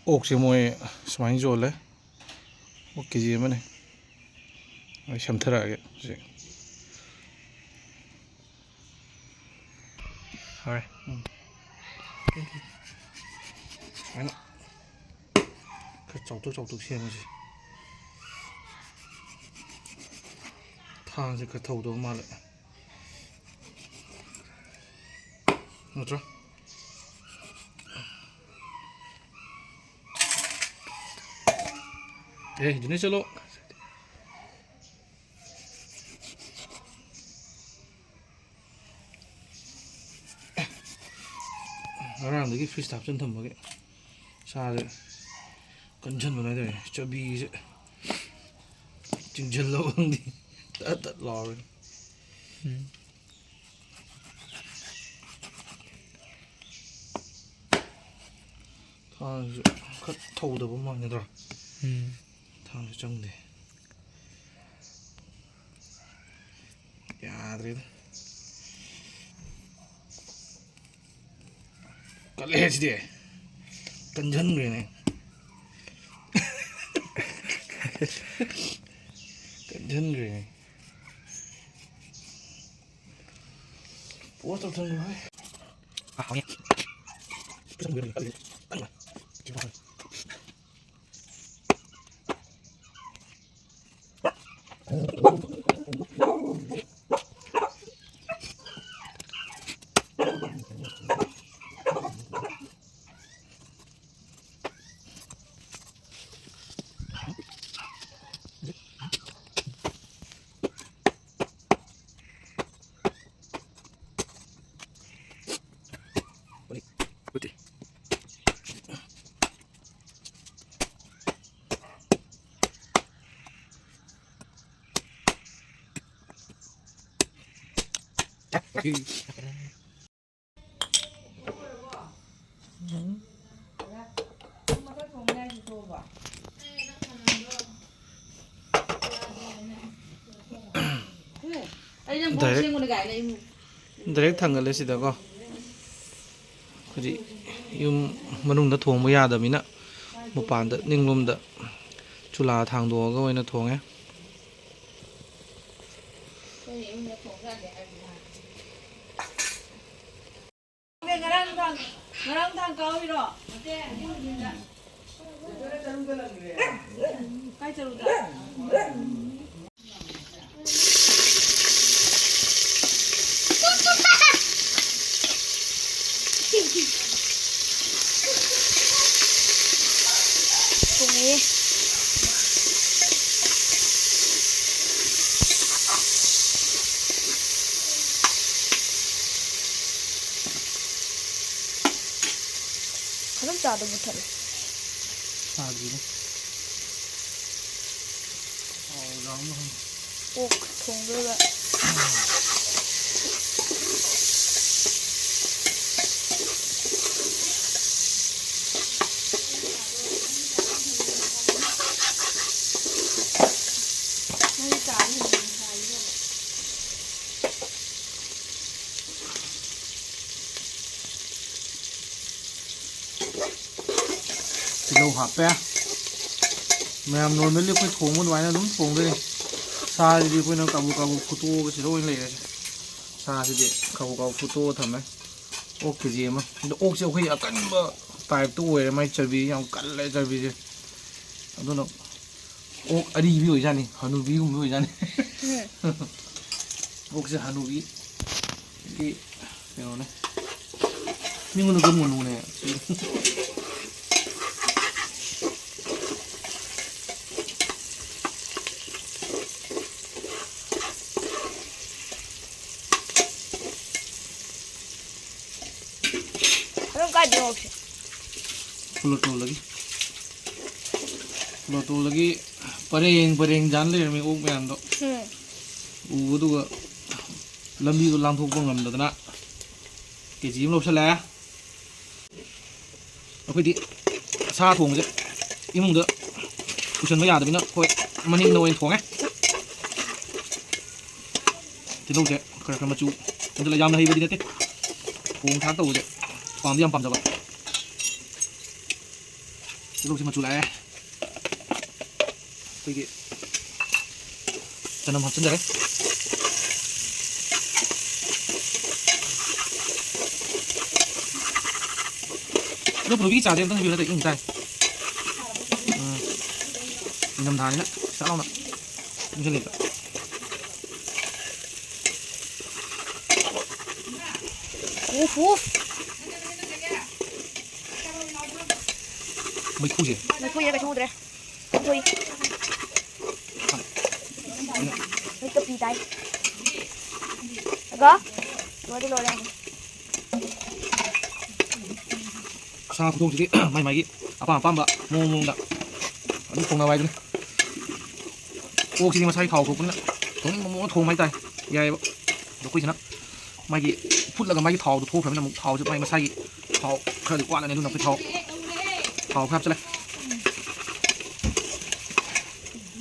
ꯑꯣꯛꯁꯦ ꯃꯣꯏ ꯁꯨꯃꯥꯏꯅ ꯌꯣꯜꯂꯦ ꯑꯣꯛ ꯀꯦꯖꯤ ꯑꯃꯅꯦ ꯑꯩ ꯁꯦꯝꯊꯔꯛꯑꯒꯦ ꯍꯧꯖꯤꯛ ꯍꯣꯏ ꯁꯨꯃꯥꯏꯅ ꯈꯔ ꯆꯥꯎꯊꯣꯛ ꯁꯦꯝꯃꯁꯤ ꯊꯥꯡꯁꯦ ꯈꯔ ꯊꯧꯗꯧ ꯃꯥꯜꯂꯦ ꯅꯠꯇ꯭ꯔꯣ ꯖꯨꯅꯤ ꯆꯠꯂꯣ ꯉꯔꯥꯡꯗꯒꯤ ꯐ꯭ꯔꯤꯖ ꯍꯥꯞꯆꯤꯟ ꯊꯝꯕꯒꯤ ꯁꯥꯁꯦ ꯀꯟꯁꯤꯟꯕ ꯍꯥꯏꯇꯥꯔꯦ ꯆꯕꯤꯁꯦ ꯆꯤꯡꯁꯤꯜꯂꯕ ꯈꯪꯗꯦ ꯇꯠ ꯇꯠ ꯂꯥꯎꯔꯦ ꯊꯥꯡꯁꯨ ꯈꯔ ꯊꯧꯗꯕ ꯃꯥꯟꯒꯗ꯭ꯔꯥ ꯊꯥꯡꯁꯨ ꯆꯪꯗꯦ ꯌꯥꯗ꯭ꯔꯦꯗ ꯀꯜꯂꯦ ꯁꯤꯗꯤ ꯀꯟꯁꯤꯟꯈ꯭ꯔꯦꯅꯦ ꯀꯟꯁꯤꯟꯈ꯭ꯔꯦꯅꯦ ꯄꯣꯁ ꯇꯧꯊꯟꯈ꯭ꯔꯦ ꯗꯥꯏꯔꯦꯛ ꯊꯥꯡꯒꯠꯂꯦ ꯁꯤꯗꯀꯣ ꯍꯧꯖꯤꯛ ꯌꯨꯝ ꯃꯅꯨꯡꯗ ꯊꯣꯡꯕ ꯌꯥꯗꯕꯅꯤ나 ꯃꯄꯥꯟꯗ ꯅꯤꯡꯂꯣꯝꯗ ꯆꯨꯂꯥ ꯊꯥꯡꯗꯣꯛꯑꯒ ꯑꯣꯏꯅ ꯊꯣꯡꯉꯦ ngaraang kawiro kai charuda 그럼 짜도 못하네. 사기네. 너무 꼭 동그라. lâu hạt pe mềm nồi mới liếc cái thùng một vài nó đúng thùng đây xa thì cái nó cào photo cái gì đâu anh này xa thì để cào photo thầm đấy ốc cái gì mà ốc siêu khi ở cắn bờ tài tu mày chơi vì nhau cắn lại chơi vì gì đó nó ốc ở đi ví dụ ra này hanu ví cũng ví dụ ra này ốc sẽ hanu ví cái này nhưng mà nó có mùi này Floto lagi pareng jan le mi ok myan do u du ga lambi do lang thok bang lam da na ke ji lo sala akhoi di sa thong je imung da kusan ma ya da bi na khoi maning no en thong ai ti lo je kra ma chu da la yam na hi ba di na te thong tha to je pam yam pam da ba ꯇꯤꯜꯍꯧꯁꯤ ꯃꯆꯨ ꯂꯥꯛꯑꯦ ꯑꯩꯈꯣꯏꯒꯤ ꯆꯅꯝ ꯍꯥꯞꯆꯤꯟꯖꯔꯦ ꯑꯗꯣ ꯄꯨꯂꯞꯒꯤ ꯆꯥꯁꯦ ꯑꯝꯇꯪ ꯍꯥꯏꯕꯤꯌꯨ ꯅꯠꯇ꯭ꯔ ꯏꯪ ꯇꯥꯏ ꯅꯤꯡꯊꯝꯊꯥꯅꯤꯅ ꯆꯥꯛ ꯂꯥꯎꯅ ꯏꯪꯁꯤꯜꯂꯤꯕ ꯃꯩꯈꯨꯁꯦ ꯃꯩꯈꯨꯁꯦ ꯀꯩꯁꯨ ꯎꯗ꯭ꯔꯦ ꯊꯣꯏ ꯃꯤꯠꯀ ꯄꯤ ꯇꯥꯏ ꯑꯒ ꯂꯣꯏꯔꯦ ꯂꯣꯏꯔꯦ ꯁꯥ ꯈꯨꯊꯣꯡꯁꯤꯗꯤ ꯃꯥꯏ ꯃꯥꯒꯤ ꯑꯄꯥꯝ ꯑꯄꯥꯝꯕ ꯃꯑꯣꯡꯗ ꯑꯗꯨꯝ ꯊꯣꯡꯅꯕ ꯍꯥꯏꯗꯨꯅꯤ ꯑꯣꯛꯁꯤꯗꯤ ꯃꯁꯥꯒꯤ ꯊꯥꯎ ꯊꯣꯛꯄꯅꯤꯅ ꯊꯣꯡꯅꯤꯡꯕ ꯃꯑꯣꯡꯗ ꯊꯣꯡꯕ ꯍꯥꯏꯇꯥꯔꯦ ꯌꯥꯏꯑꯕ ꯑꯗꯣ ꯑꯩꯈꯣꯏꯁꯤꯅ ꯃꯥꯒꯤ ꯐꯨꯠꯂꯒ ꯃꯥꯒꯤ ꯊꯥꯎꯗꯣ ꯊꯣꯛꯈ꯭ꯔꯕꯅꯤꯅ ꯑꯃꯨꯛ ꯊꯥꯎꯁꯦ ꯃꯥꯒꯤ ꯃꯁꯥꯒꯤ ꯊꯥꯎ ꯈꯔꯗꯤ ꯋꯥꯠꯂꯅꯤ ꯑꯗꯨꯅ ꯑꯩꯈꯣꯏ ꯊꯥꯎ ꯈꯔ ꯍꯥꯞꯆꯤꯜꯂꯦ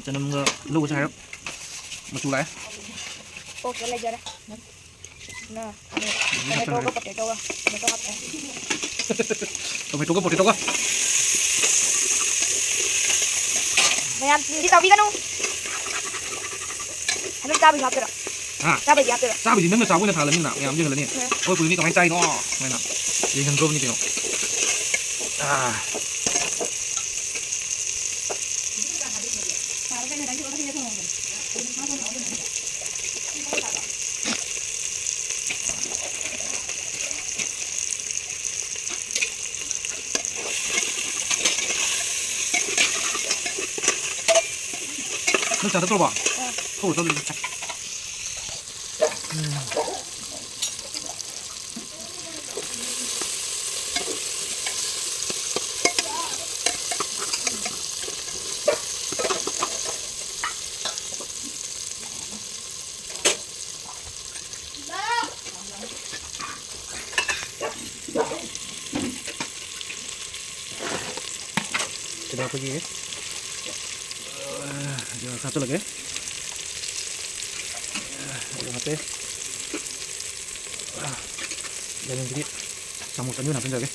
ꯆꯅꯝꯒ ꯇꯤꯜꯍꯧꯒꯁꯦ ꯍꯥꯏꯔꯞ ꯃꯆꯨ ꯂꯥꯛꯑꯦ ꯑꯣꯛꯁꯦ ꯂꯩꯖꯔꯦ ꯇꯣꯃꯦꯇꯣꯒ ꯄꯣꯇꯦꯇꯣꯒ ꯇꯣꯃꯦꯇꯣ ꯍꯥꯞꯄꯦ ꯇꯣꯃꯦꯇꯣꯒ ꯄꯣꯇꯦꯇꯣꯒ ꯃꯌꯥꯝ ꯇꯤꯟꯗꯤ ꯇꯧꯕꯤꯒꯅꯨ ꯑꯗꯨꯝ ꯆꯥꯕꯩ ꯍꯥꯞꯇꯣꯏꯔꯣ ꯆꯥꯕꯩꯗꯤ ꯍꯥꯞꯇꯣꯏꯔꯣ ꯆꯥꯕꯩꯗꯤ ꯅꯪꯅ ꯆꯥꯕ ꯑꯣꯏꯅ ꯊꯥꯜꯂꯅꯤꯅ ꯃꯌꯥꯝ ꯌꯦꯡꯍꯜꯂꯅꯤ ꯍꯣꯏ ꯄꯨꯗꯤ ꯀꯃꯥꯏꯅ ꯆꯥꯏꯅꯣ ꯁꯨꯃꯥꯏꯅ ꯌꯦꯡꯍꯟꯗ꯭ꯔꯣꯕꯅꯤ ꯀꯩꯅꯣ ꯅꯪ ꯆꯥ ꯊꯛꯇ꯭ꯔꯣꯕ ꯊꯣꯛꯎꯔ ꯆꯠꯂꯨ sida ꯑꯩꯈꯣꯏꯒꯤ ꯍꯥꯞꯆꯤꯜꯂꯒꯦ ꯍꯥꯞꯄꯦ ꯌꯥꯏꯉꯪꯁꯤꯗꯤ ꯆꯥꯃꯨꯆ ꯑꯅꯤ ꯑꯣꯏꯅ ꯍꯥꯞꯆꯤꯟꯖꯔꯒꯦ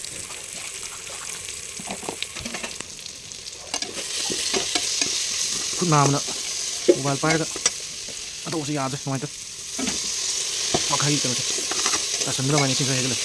ꯈꯨꯠ ꯅꯥꯝꯅ ꯃꯣꯕꯥꯏꯜ ꯄꯥꯏꯔꯒ ꯑꯇꯣꯞꯄꯁꯨ ꯌꯥꯗ꯭ꯔꯦ ꯅꯨꯡꯉꯥꯏꯇꯦ ꯃꯈꯥꯒꯤ ꯀꯩꯅꯣꯁꯦ ꯇꯥꯁꯟꯗ꯭ꯔꯕꯅꯤ ꯏꯁꯤꯡ ꯈꯔ ꯍꯩꯖꯤꯜꯂꯦ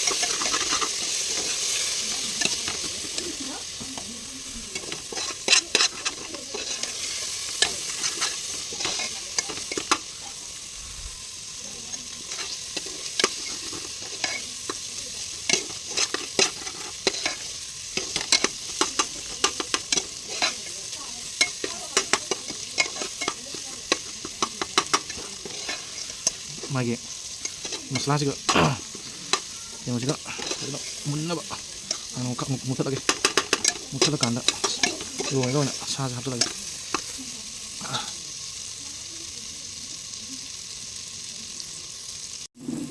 ꯃꯥꯒꯤ ꯃꯁꯂꯥꯁꯤꯒ ꯀꯩꯅꯣꯁꯤꯒ ꯐꯖꯅ ꯃꯨꯟꯅꯕ ꯃꯨꯊꯠꯂꯒꯦ ꯃꯨꯊꯠꯂꯀꯥꯟꯗ ꯂꯣꯏꯔꯒ ꯑꯣꯏꯅ ꯁꯥꯁꯦ ꯍꯥꯞꯆꯤꯜꯂꯒꯦ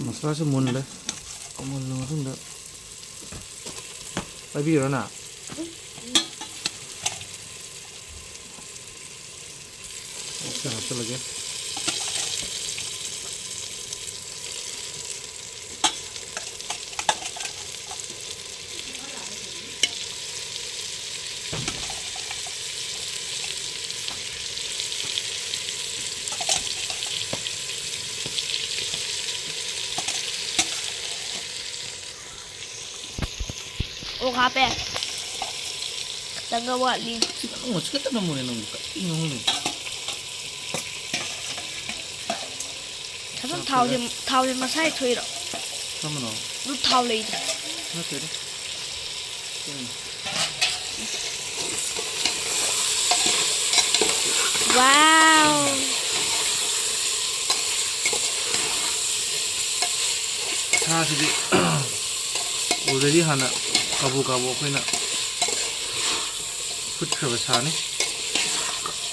ꯃꯁꯂꯥꯁꯦ ꯃꯨꯜꯂꯦ ꯃꯨꯜꯂ ꯃꯇꯨꯡꯗ ꯄꯥꯏꯕꯤꯔꯣꯅ ꯍꯥꯞꯆꯤꯜꯂꯒꯦ ꯑꯣꯛ ꯍꯥꯞꯄꯦ ꯈꯤꯇꯪꯒ ꯋꯥꯠꯂꯤ ꯈꯤꯇꯪ ꯃꯨꯟꯅꯦ ꯅꯪ ꯀꯔꯤꯅꯣ ꯈꯪꯗꯦ ꯑꯗꯨꯝ ꯊꯥꯎꯁꯦ ꯃꯁꯥꯏ ꯊꯣꯛꯏꯔꯣ ꯀꯔꯝꯕꯅꯣ ꯑꯗꯨ ꯊꯥꯎ ꯂꯩꯗ ꯅꯠꯇꯦꯗ ꯋꯥꯎ ꯁꯥꯁꯤꯗꯤ ꯑꯣꯜꯔꯦꯗꯤ ꯍꯥꯟꯅ ꯀꯥꯕꯨ ꯑꯩꯈꯣꯏꯅ ꯐꯨꯠꯈ꯭ꯔꯕ ꯁꯥꯅꯤ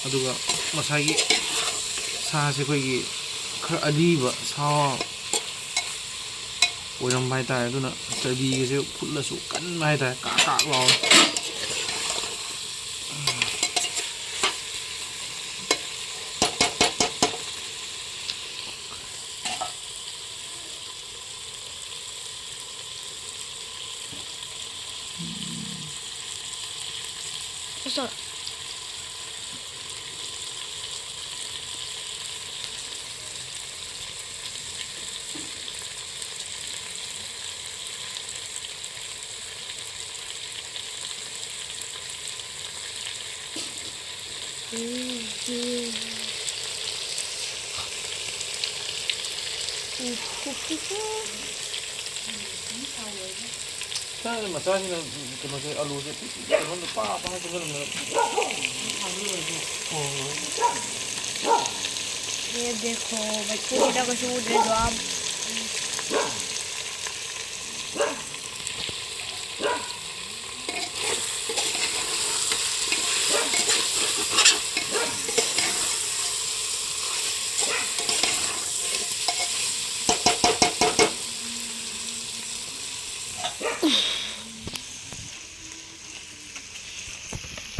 ꯑꯗꯨꯒ ꯉꯁꯥꯏꯒꯤ ꯁꯥꯁꯦ ꯑꯩꯈꯣꯏꯒꯤ ꯈꯔ ꯑꯂꯤꯕ ꯁꯥ ꯑꯣꯏꯔꯝꯕ ꯍꯥꯏꯇꯥꯔꯦ ꯑꯗꯨꯅ ꯆꯔꯕꯤꯒꯁꯦ ꯐꯨꯠꯂꯁꯨ ꯀꯟꯕ ꯍꯥꯏꯇꯥꯔꯦ ꯀꯥꯛ ꯀꯥꯛ ꯂꯥꯎꯋꯦ masala. 자, 마사지는 그놈의 알루제 그놈도 빠빠 해서 그러면 ये देखो बच्चे बेटा को सूट दे दो आप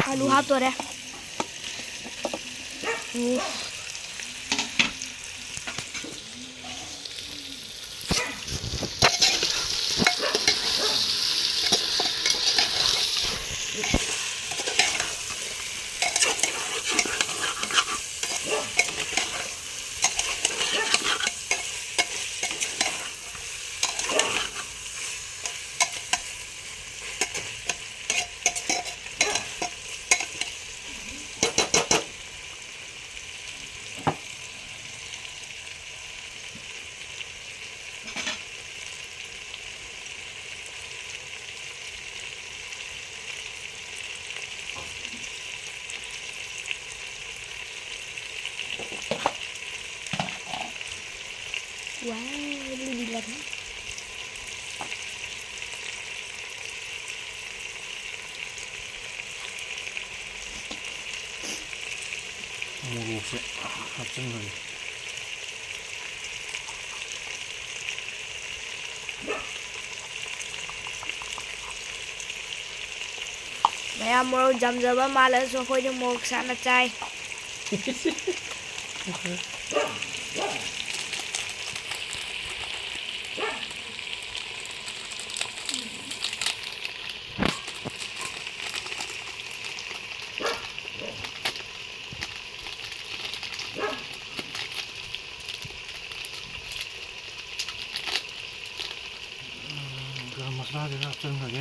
आलू हाथ हो रहा है wow ini bilang 모르겠어. 합정거리. Mẹ mua dầm giờ ba mà lên xuống khôi cho một sản là trai 그럼 마사지를 합정거리.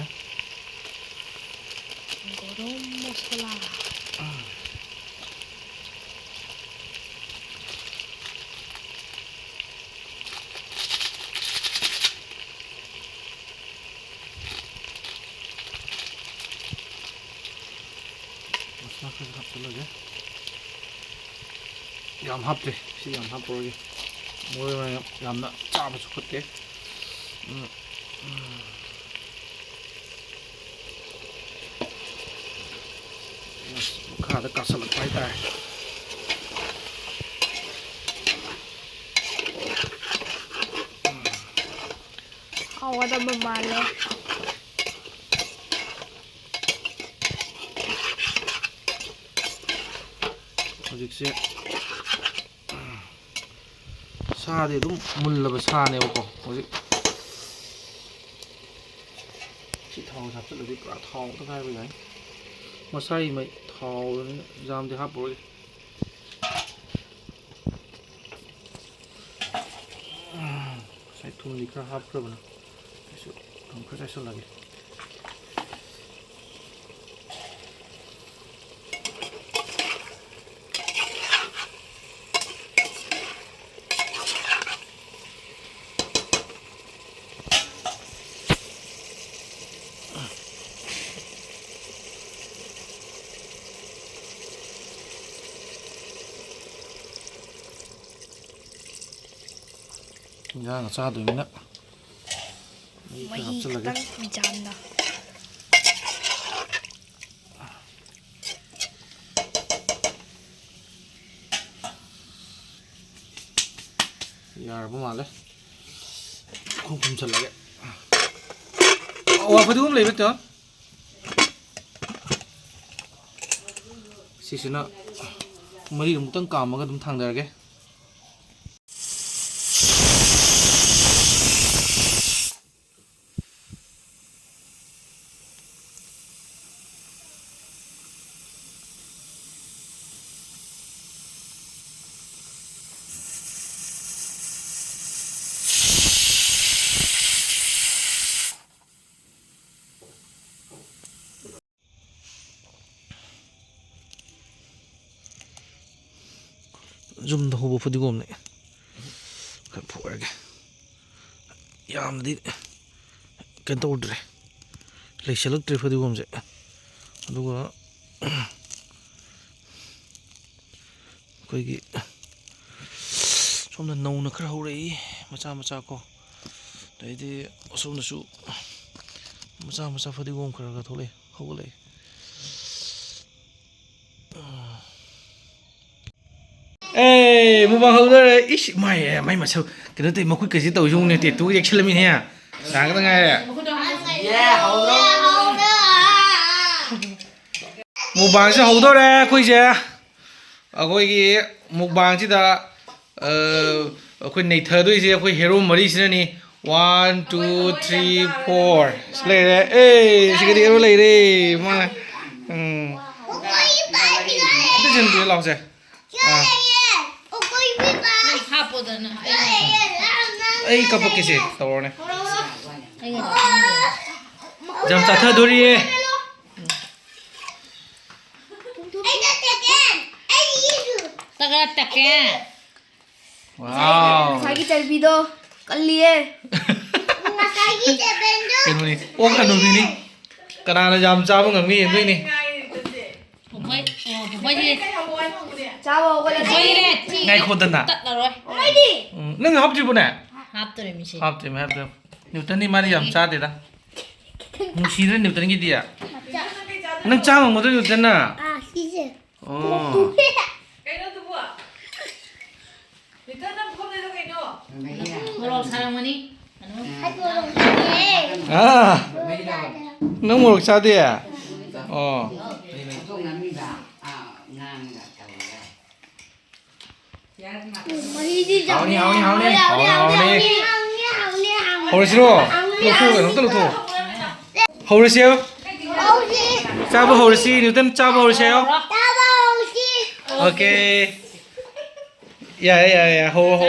gồm masala 마사지를 합정거리. 얌 합대. 시얌 합보기. 뭐야 얌나 짜봐 좋겠대. खाद का सलग पाता है Awal dah bermalam हजिसे सादे दुम मुल्लबा सानेबको हजिक सी थाव सापचलदि पुरा थाव त गायबा याय मसाई मै थाव जामदि हापरोय साइ थुमदि खरा हापख्रबना एसे थुमखो जायस लागे Yang satu ini nak, Mahi kadang jana ya apa malah, kau kumcal lagi. Oh apa tu kamu lebih tu? Sisi nak, mari kamu tang kam, maka kamu thang dah ke? ꯌꯨꯝꯗ ꯍꯧꯕ ꯐꯗꯤꯒꯣꯝꯅꯦ ꯈꯔ ꯐꯣꯏꯔꯒꯦ ꯌꯥꯝꯅꯗꯤ ꯀꯩꯅꯣ ꯇꯧꯗ꯭ꯔꯦ ꯂꯩꯁꯜꯂꯛꯇ꯭ꯔꯦ ꯐꯗꯤꯒꯣꯝꯁꯦ ꯑꯗꯨꯒ ꯑꯩꯈꯣꯏꯒꯤ ꯁꯣꯝꯗ ꯅꯧꯅ ꯈꯔ ꯍꯧꯔꯛꯏ ꯃꯆꯥ ꯃꯆꯥ ꯀꯣ ꯑꯗꯩꯗꯤ ꯑꯁꯣꯝꯗꯁꯨ ꯃꯆꯥ ꯃꯆꯥ ꯐꯗꯤꯒꯣꯝ ꯈꯔ ꯈꯔ ꯊꯣꯛꯂꯛꯏ ꯍꯧꯒꯠꯂꯛꯏ ꯃꯨꯛꯕꯥꯡ ꯍꯧꯗꯣꯔꯦ ꯏꯁ ꯃꯥꯏ ꯃꯁꯛ ꯀꯩꯅꯣ ꯇꯧꯏ ꯃꯈꯨꯠ ꯀꯩꯁꯤ ꯇꯧꯖꯧꯅꯦ ꯇꯦꯇꯨ ꯌꯦꯛꯁꯜꯂꯝꯃꯤꯅꯦ ꯉꯥꯏꯍꯥꯛꯇ ꯉꯥꯏꯔꯦ ꯃꯨꯛꯕꯥꯡꯁꯦ ꯍꯧꯗꯣꯔꯦ ꯑꯩꯈꯣꯏꯁꯦ ꯑꯩꯈꯣꯏꯒꯤ ꯃꯨꯛꯕꯥꯡꯁꯤꯗ ꯑꯩꯈꯣꯏ ꯅꯩꯊꯗꯣꯏꯁꯦ ꯑꯩꯈꯣই ꯍꯦꯔꯣ ꯃꯔꯤꯁꯤꯅꯅꯤ 1 2 3 4 ꯁꯤ ꯂꯩꯔꯦ ꯁꯤꯒꯗꯤ ꯍꯦꯔꯣ ꯂꯩꯔꯦ ꯃꯥ ꯁꯤꯟꯗꯨ ꯂꯥꯎꯁꯦ ꯑꯩ ꯀꯞꯄꯛꯀꯦꯁꯦ ꯇꯧꯔꯣꯅꯦ ꯖꯝ ꯆꯥꯊꯗꯣꯔꯤꯌꯦ 와우. 자기 짤비도 깔리에. 그러니 오가 놈이니. 그나나 잠 잡은 거 미, 너희니. 잡아 오거라. ngay khôn à? Nâng hấp chứ bữa nè. Hấp thì hấp được. Nếu tấn đi mà đi làm sao thì ta. Nung xí nữa nếu tấn cái gì à? Nâng cha mà một đứa nếu tấn à? 아 시즈. 어. 아, nâng một sao đi à? Ồ. 하오니 허리시로 놓고 놓고 놓고 허리시요 짜부 허리시 뉴턴 짜부 허리시요 오케이 야야야 호호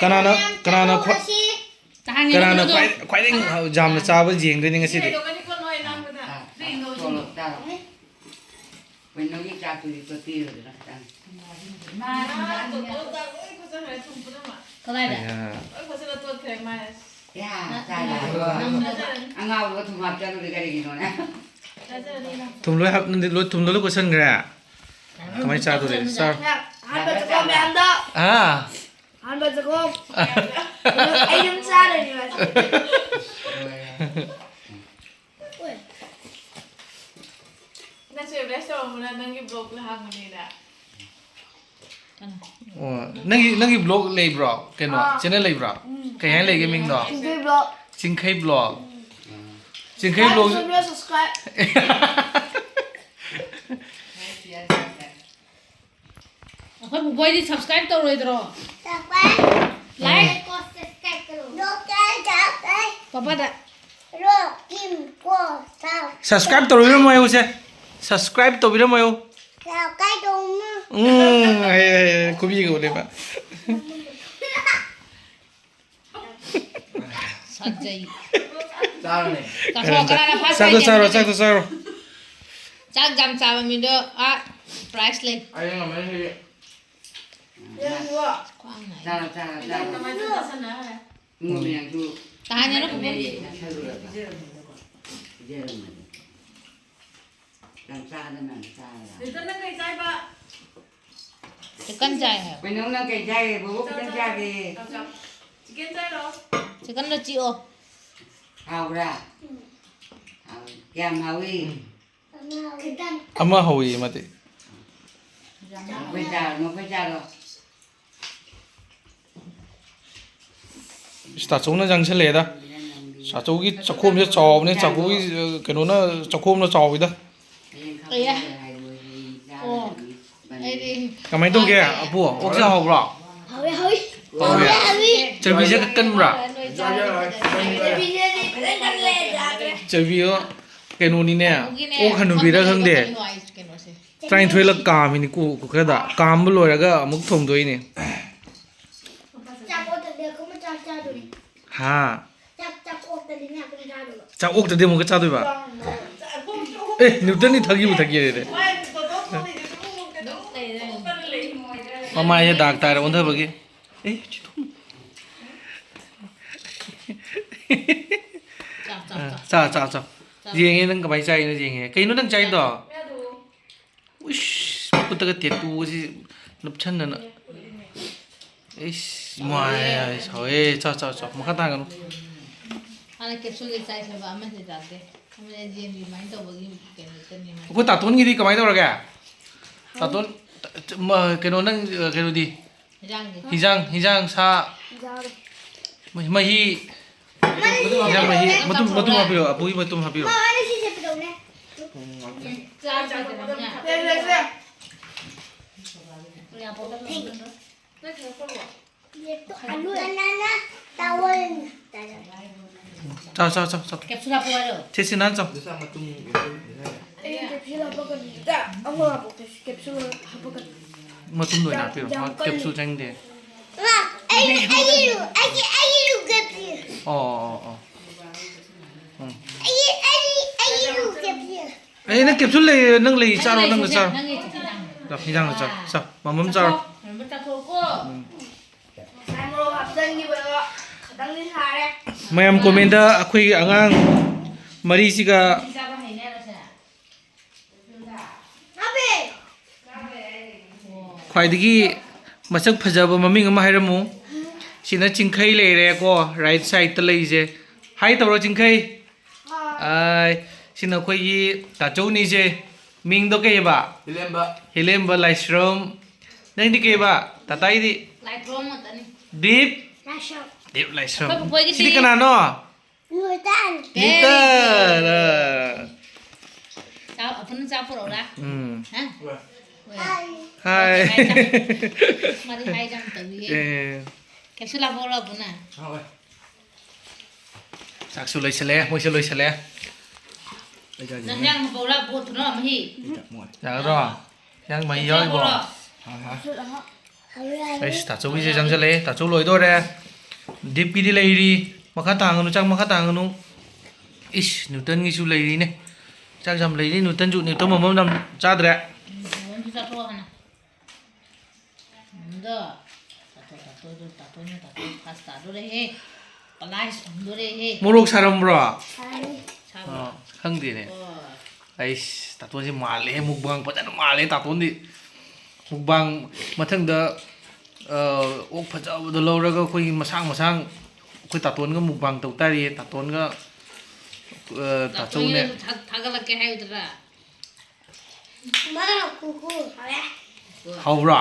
까나나 과이딩 잠 짜부 지행되는 것이 돼 thùng lưới hấp thùng lưới của sân kìa mấy cha tôi để sao à 한 번 조금 아이 좀 싸네 나 지금 레스토랑 nâng blog là hàng này đã nâng blog lấy bro cái nó channel lấy bro cái hay lấy cái mình đó chính khai blog subscribe thôi một quay đi subscribe tao rồi rồi like papa đã subscribe tôi biết mấy không subscribe tôi biết mấy không cô biết cái đấy mà sajai sao chắc jam chả mình được à price lên anh làm cái gì tahan ya chicken chai hả chicken nó chịu ama hawi mati 사초는 장실래다. 사초기 조금이 저번에 자고기 그노나 조금은 저기다. iya oh ini 가만히 또 게. 아부 혹시 하고라. 저기 이제 끝끈라. 저기요. 그노니네. 오 가누비라 근데. 트라인 트레일러 까미니 꾸 그러다. 까물 로라가 아무 통도이네. 하. 자, 옥 때문에 뭔가 짜도 봐. 에, 뉴턴이 덕이 못하게 해. mamaye dak tar on tha bagi eh cha jeng nang ka bai chai na jeng kai no nang chai do uish put ka tiet tu si nup chan na ish mai sao cha makha ta kan Ana capsule size ba amma se jate amne GM remind to bagi ni ko ta ton gi di ka mai do ra ga ta ton ma kai no nang kai no di hijang sa mahi hijang mahi matum hapiro apui matum hapiro Sao capsule apa ada thế xin ăn sao matum đuổi nào piro capsule chanh de ấy nó capsule này nâng lì sao đâu nâng là sao đọc như là sao mà mắm sao mày em comment đã khui angang mari siga khwaidagi masak phajaba maming ama hairamu sina chingkhai leire ko right side ta leije hai tawro chingkhai ai sina khoi yi ta choni je ming do ke ba hilemba laishrom nang di ke ba tatai di Lightroom matani deep laishrom Khoi pupoi ki sidi kana no Nutan. Nutan. Sao apun sao puro ra ha Hai. Mari hai jam tadi capsule apa ora puna Saksu loi sele moi se loi sele nang yang pura bot no mahi ya ro yang mai yoi bo ai ta chu bi je jang sele ta chu loi do re dip ki di lei ri makha tang nu chang makha tang nu ish Newton ngi chu lei ri ne chang jam lei ri Newton ju Newton mom dam cha dre kita tu ana ndo tato pasta do re he palai do re he morok saram bro sao khang di ne ai ta tu ji male mukbang pa jan male ta tu di mukbang mathang da ok phaja do lo ra ga khoi masang khoi ta ton ga mukbang tau ta ri ta ton ga ta chu ne thagala ke hai udra Ma kuku. hau bro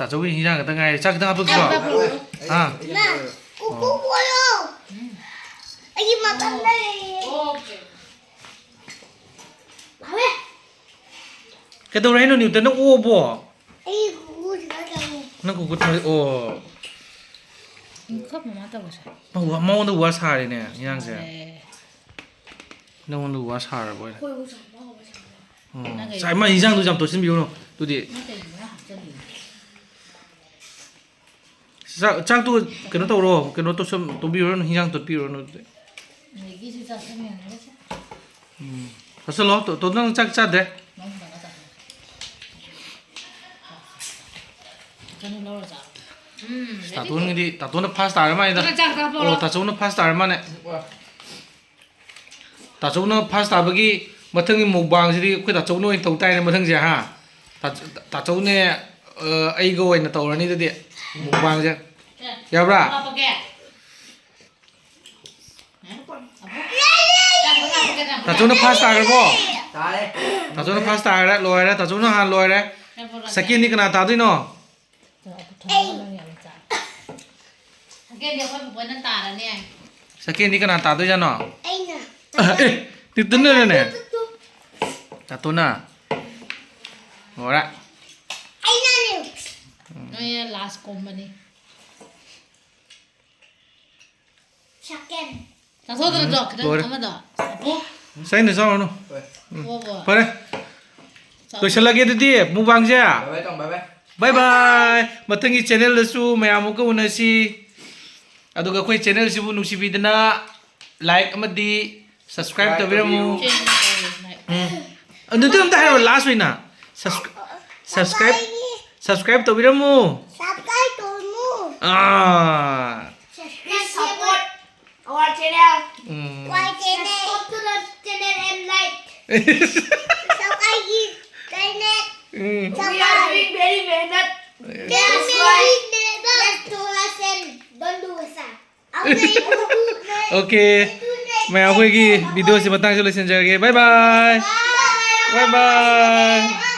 ta chu hi ra ga ta ngai chắc ta hấp bro ha Ma kuku boyo. Ai makan dai. okay Mawe. cái đâu đấy nó Newton nó ô bo Ai kuku juga kamu. nó cũng có ô khắp mà ta bao sao mau mau nó quá xa rồi nè nhang sẽ nó nó quá xa rồi boy sai mà hình dạng tôi chăm tôi xin biểu nó tôi đi chắc tôi cái nó tàu rồi cái nó tôi xem tôi biểu nó hình dạng tôi biểu nó thật sự lo tôi đang chắc đấy ta tuh nó pasta rồi mà oh ta tuh nó pasta rồi mà này ta tuh nó pasta bagi mà thằng cái mukbang gì đi cái ta tuh nó anh tàu tay này mà thằng gì ha ta tuh này ai go anh tàu rồi này đi mukbang chứ ya bra ta tuh nó pasta rồi bo ta tuh nó pasta rồi lôi rồi ta tuh nó han lôi rồi second đi cái nào ta tuh nó cái điều phải bồi nên tả là nè second đi cái nào ta tuh cho nó Ai na. đi tính nữa nè ta tuh na rồi đấy Ai na ni. nó last company Second. ta số tôi được cái đó mà đó bố sai nữa sao nó bố phải đấy tôi sẽ lagi tadi mukbang saya bye bye matangi channel su mayam ko una si aduga koi channel si bu nusi bidana like amadi subscribe to biramu andu tum ta last week na subscribe ตัววิดีโอมูอ่า Please support our channel. อืม Subscribe to the channel and like. อืม We are doing very well. That's why. Don't do it. Okay. मैं आपको एक video से बताने चलो सेंजर के bye bye bye bye